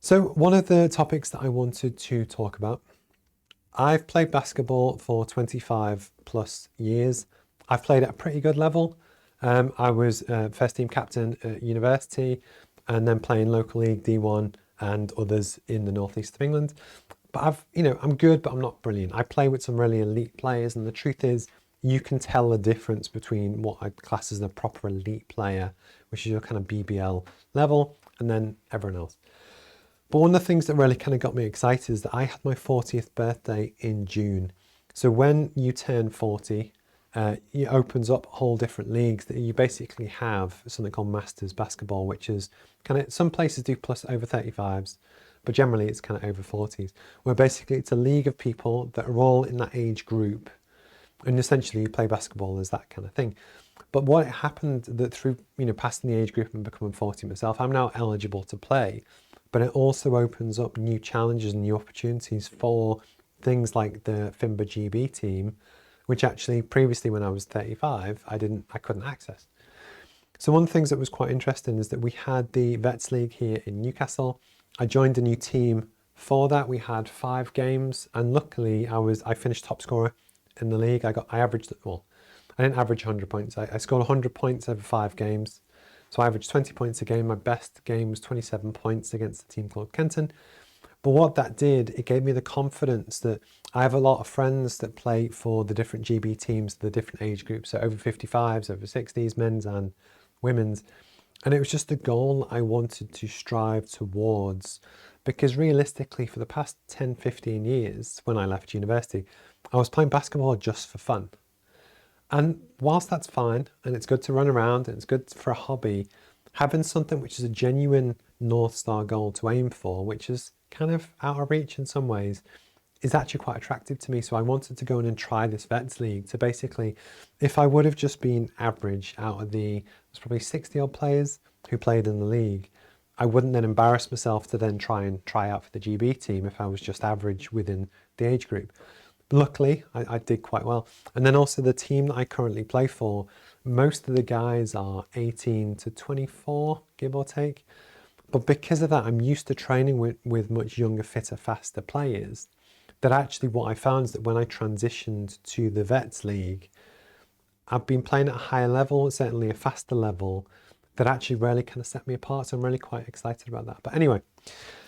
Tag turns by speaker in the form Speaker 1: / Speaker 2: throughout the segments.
Speaker 1: So one of the topics that I wanted to talk about, I've played basketball for 25 plus years. I've played at a pretty good level. I was first team captain at university and then playing local league D1 and others in the northeast of England. But I'm good, but I'm not brilliant. I play with some really elite players, and the truth is you can tell the difference between what I class as a proper elite player, which is your kind of BBL level, and then everyone else. But one of the things that really kind of got me excited is that I had my 40th birthday in June. So when you turn 40, it opens up whole different leagues that you basically have something called Masters Basketball, which is kind of, some places do plus over 35s, but generally it's kind of over 40s, where basically it's a league of people that are all in that age group. And essentially you play basketball as that kind of thing. But what happened that through, passing the age group and becoming 40 myself, I'm now eligible to play. But it also opens up new challenges and new opportunities for things like the FIMBA GB team, which actually previously when I was 35, I couldn't access. So one of the things that was quite interesting is that we had the Vets League here in Newcastle. I joined a new team for that. We had 5 games, and luckily I finished top scorer in the league. I averaged, well, I didn't average 100 points. I scored 100 points over 5 games. So I averaged 20 points a game. My best game was 27 points against a team called Kenton. But what that did, it gave me the confidence that I have a lot of friends that play for the different GB teams, the different age groups, so over 55s, over 60s, men's and women's. And it was just a goal I wanted to strive towards, because realistically for the past 10, 15 years, when I left university, I was playing basketball just for fun. And whilst that's fine, and it's good to run around, and it's good for a hobby, having something which is a genuine North Star goal to aim for, which is kind of out of reach in some ways, is actually quite attractive to me. So I wanted to go in and try this Vets League to basically, if I would have just been average out of there's probably 60 odd players who played in the league, I wouldn't then embarrass myself to then try out for the GB team if I was just average within the age group. Luckily, I did quite well. And then also the team that I currently play for, most of the guys are 18 to 24, give or take. But because of that, I'm used to training with much younger, fitter, faster players. That actually what I found is that when I transitioned to the Vets League, I've been playing at a higher level, certainly a faster level, that actually really kind of set me apart. So I'm really quite excited about that. But anyway,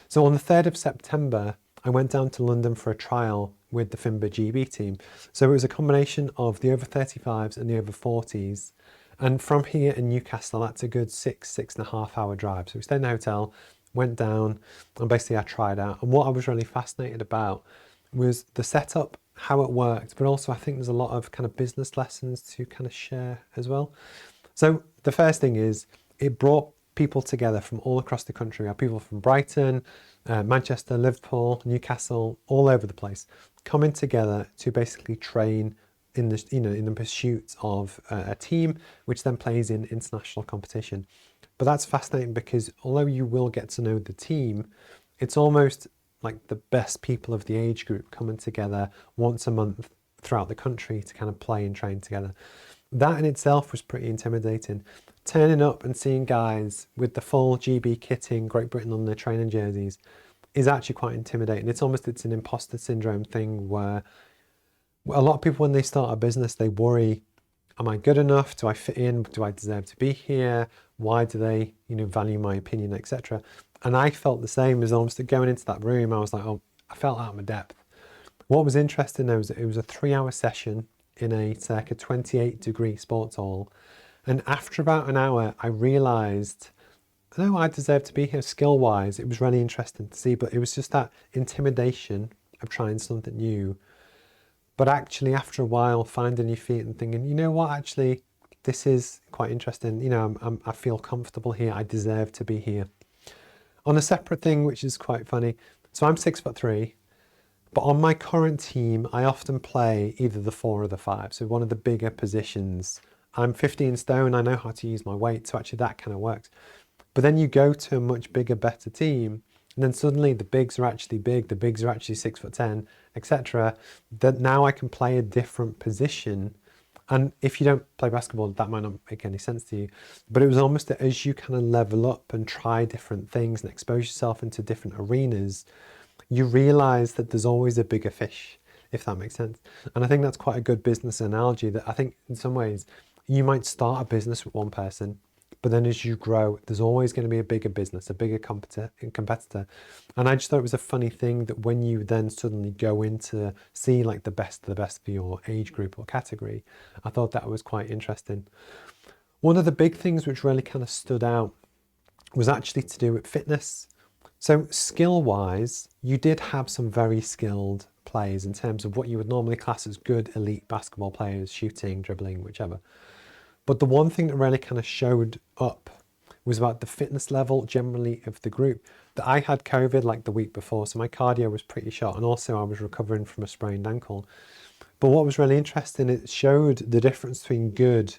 Speaker 1: so on the 3rd of September, I went down to London for a trial with the FIMBA GB team. So it was a combination of the over 35s and the over 40s. And from here in Newcastle, that's a good 6.5 hour drive. So we stayed in the hotel, went down, and basically I tried out. And what I was really fascinated about was the setup, how it worked, but also I think there's a lot of kind of business lessons to kind of share as well. So the first thing is it brought people together from all across the country. We have people from Brighton, Manchester, Liverpool, Newcastle, all over the place, coming together to basically train in the pursuit of a team, which then plays in international competition. But that's fascinating because although you will get to know the team, it's almost like the best people of the age group coming together once a month throughout the country to kind of play and train together. That in itself was pretty intimidating. Turning up and seeing guys with the full GB kitting, Great Britain on their training jerseys, is actually quite intimidating. It's an imposter syndrome thing where a lot of people, when they start a business, they worry, am I good enough? Do I fit in? Do I deserve to be here? Why do they, value my opinion, etc. And I felt the same as almost going into that room. I was like, oh, I felt out of my depth. What was interesting though was it was a 3-hour session in a circa 28-degree sports hall. And after about an hour, I realised, no, I deserve to be here skill-wise. It was really interesting to see, but it was just that intimidation of trying something new. But actually, after a while, finding your feet and thinking, you know what, actually, this is quite interesting. I feel comfortable here. I deserve to be here. On a separate thing, which is quite funny, so I'm 6'3", but on my current team, I often play either the 4 or the 5, so one of the bigger positions. I'm 15 stone, I know how to use my weight, so actually that kind of works. But then you go to a much bigger, better team, and then suddenly the bigs are actually big, the bigs are actually 6'10", etc. That now I can play a different position, And if you don't play basketball, that might not make any sense to you. But it was almost that as you kind of level up and try different things and expose yourself into different arenas, you realize that there's always a bigger fish, if that makes sense. And I think that's quite a good business analogy, that I think in some ways you might start a business with one person, but then as you grow, there's always going to be a bigger business, a bigger competitor. And I just thought it was a funny thing that when you then suddenly go into see like the best of the best for your age group or category, I thought that was quite interesting. One of the big things which really kind of stood out was actually to do with fitness. So skill-wise, you did have some very skilled players in terms of what you would normally class as good elite basketball players, shooting, dribbling, whichever. But the one thing that really kind of showed up was about the fitness level generally of the group. That I had COVID like the week before, so my cardio was pretty shot, and also I was recovering from a sprained ankle. But what was really interesting, it showed the difference between good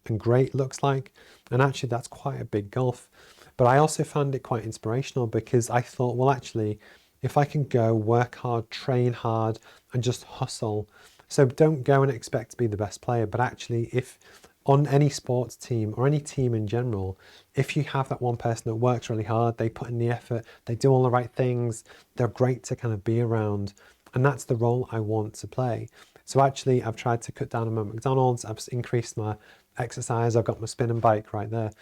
Speaker 1: and great looks like, and actually that's quite a big gulf. But I also found it quite inspirational because I thought, well, actually, if I can go work hard, train hard, and just hustle. So don't go and expect to be the best player, but actually, if on any sports team or any team in general, if you have that one person that works really hard, they put in the effort, they do all the right things, they're great to kind of be around. And that's the role I want to play. So actually, I've tried to cut down on my McDonald's, I've increased my exercise, I've got my spinning bike right there.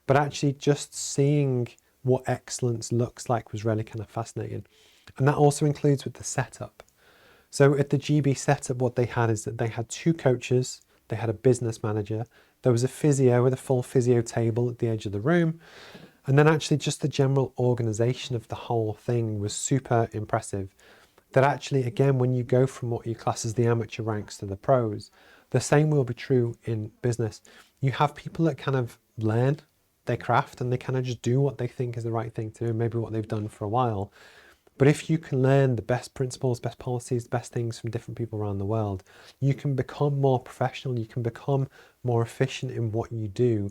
Speaker 1: But actually just seeing what excellence looks like was really kind of fascinating. And that also includes with the setup. So at the GB setup, what they had is that they had 2 coaches, they had a business manager, there was a physio with a full physio table at the edge of the room. And then actually just the general organization of the whole thing was super impressive. That actually, again, when you go from what you class as the amateur ranks to the pros, the same will be true in business. You have people that kind of learn their craft and they kind of just do what they think is the right thing to do, maybe what they've done for a while. But if you can learn the best principles, best policies, best things from different people around the world, you can become more professional, you can become more efficient in what you do.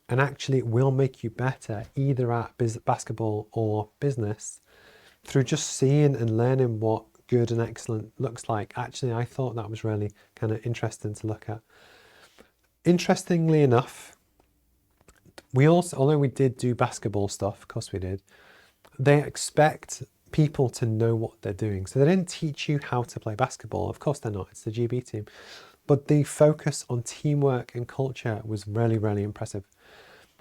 Speaker 1: And actually it will make you better either at basketball or business through just seeing and learning what good and excellent looks like. Actually, I thought that was really kind of interesting to look at. Interestingly enough, we also, although we did do basketball stuff, of course we did, they expect people to know what they're doing. So they didn't teach you how to play basketball. Of course they're not, it's the GB team. But the focus on teamwork and culture was really, really impressive.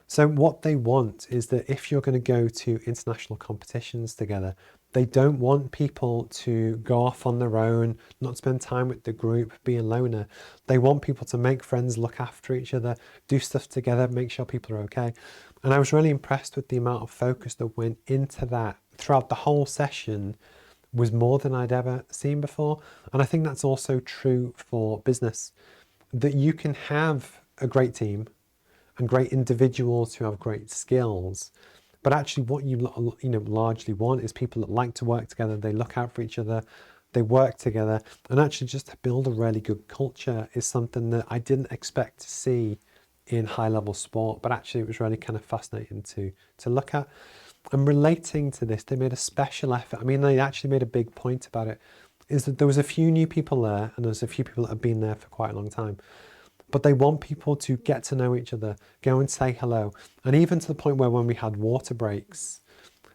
Speaker 1: So what they want is that if you're going to go to international competitions together, they don't want people to go off on their own, not spend time with the group, be a loner. They want people to make friends, look after each other, do stuff together, make sure people are okay. And I was really impressed with the amount of focus that went into that throughout the whole session. Was more than I'd ever seen before. And I think that's also true for business, that you can have a great team and great individuals who have great skills. But actually what you largely want is people that like to work together, they look out for each other, they work together. And actually just to build a really good culture is something that I didn't expect to see in high level sport, but actually it was really kind of fascinating to look at. And relating to this, they made a special effort. I mean, they actually made a big point about it, is that there was a few new people there and there's a few people that have been there for quite a long time. But they want people to get to know each other, go and say hello. And even to the point where when we had water breaks,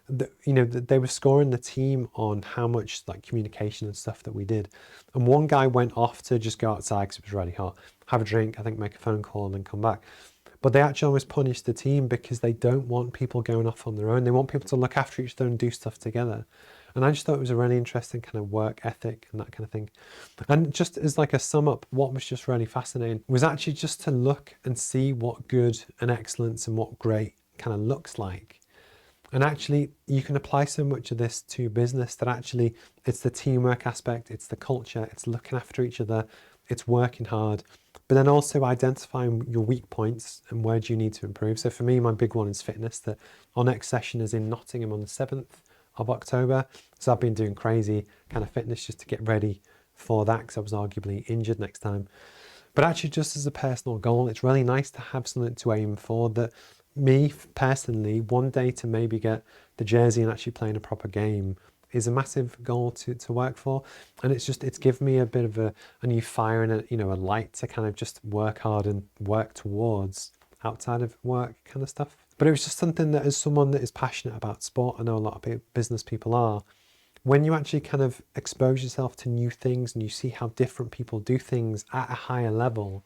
Speaker 1: they were scoring the team on how much like communication and stuff that we did. And one guy went off to just go outside because it was really hot, have a drink, I think make a phone call and then come back. But they actually almost punish the team because they don't want people going off on their own. They want people to look after each other and do stuff together. And I just thought it was a really interesting kind of work ethic and that kind of thing. And just as like a sum up, what was just really fascinating was actually just to look and see what good and excellence and what great kind of looks like. And actually you can apply so much of this to business that actually it's the teamwork aspect, it's the culture, it's looking after each other, it's working hard, but then also identifying your weak points and where do you need to improve. So for me, my big one is fitness. That our next session is in Nottingham on the 7th of October. So I've been doing crazy kind of fitness just to get ready for that because I was arguably injured next time. But actually just as a personal goal, it's really nice to have something to aim for. That me personally, one day to maybe get the jersey and actually playing a proper game is a massive goal to work for. And it's given me a bit of a new fire and a light to kind of just work hard and work towards outside of work kind of stuff. But it was just something that, as someone that is passionate about sport, I know a lot of business people are, when you actually kind of expose yourself to new things and you see how different people do things at a higher level,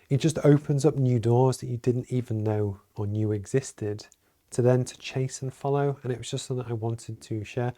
Speaker 1: it just opens up new doors that you didn't even know or knew existed to chase and follow. And it was just something I wanted to share.